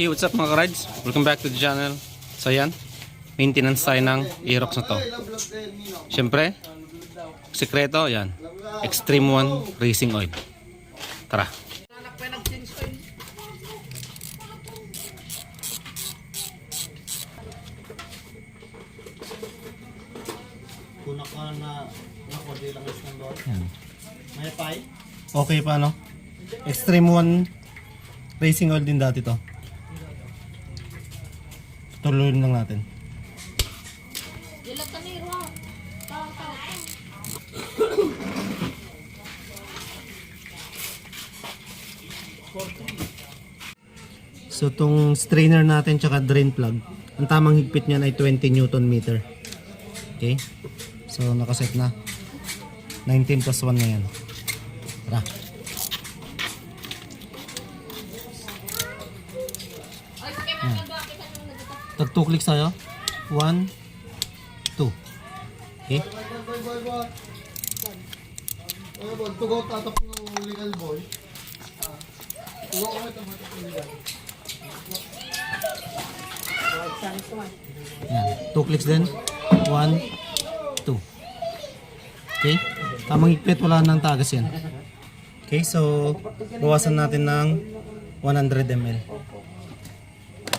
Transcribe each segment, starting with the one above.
Okay, what's up mga ka-rides? Welcome back to the channel. So yan, maintenance tayo ng Aerox na to. Siyempre, sekreto, yan. Extreme One Racing Oil. Tara. Kuna ka na nakodi lang is ng doon. Yan. May pay? Okay pa no? Extreme One Racing Oil din dati to. Tuloyin lang natin. So itong strainer natin tsaka drain plug, ang tamang higpit niyan ay 20 Newton meter. Okay? So nakaset na. 19 plus 1 na yan. Tara. Tag 2 clicks tayo. 1, 2. Okay? Tugaw tatak ng legal boy. Tugaw ko ito legal. Yan. 2 clicks din. 1, 2. Okay? Tamang higpit, wala nang tagas yan. Okay, so bawasan natin ng 100 ml.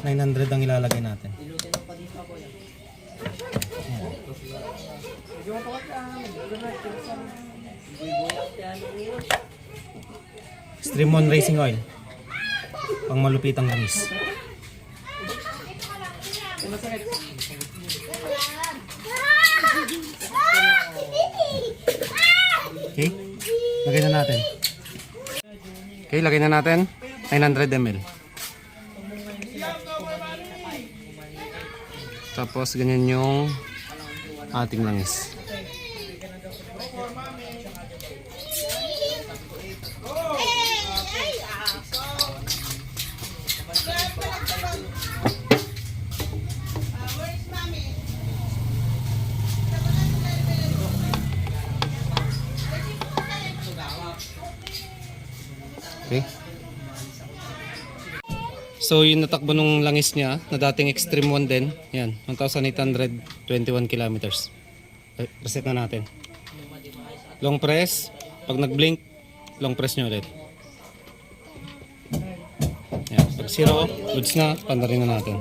900 ang ilalagay natin. Yan. Extreme One Racing Oil. Pang malupitang langis. Okay, lagay na natin. Okay, lagay na natin. 900 ml. Tapos ganyan yung ating langis. Okay. So yung natakbo nung langis niya na dating Extreme One din, yan, 1,821 kilometers. Reset na natin. Long press, pag nag-blink, long press nyo ulit. Yan, pag zero, goods na, pandarin na natin.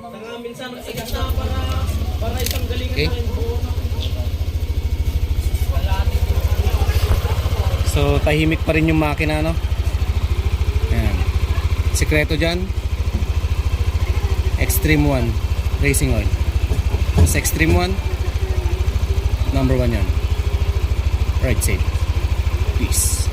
Okay. So tahimik pa rin yung makina, no? Yan. Sekreto dyan, Extreme One Racing Oil. Sa Extreme One, number 1 yan. Ride safe. Peace.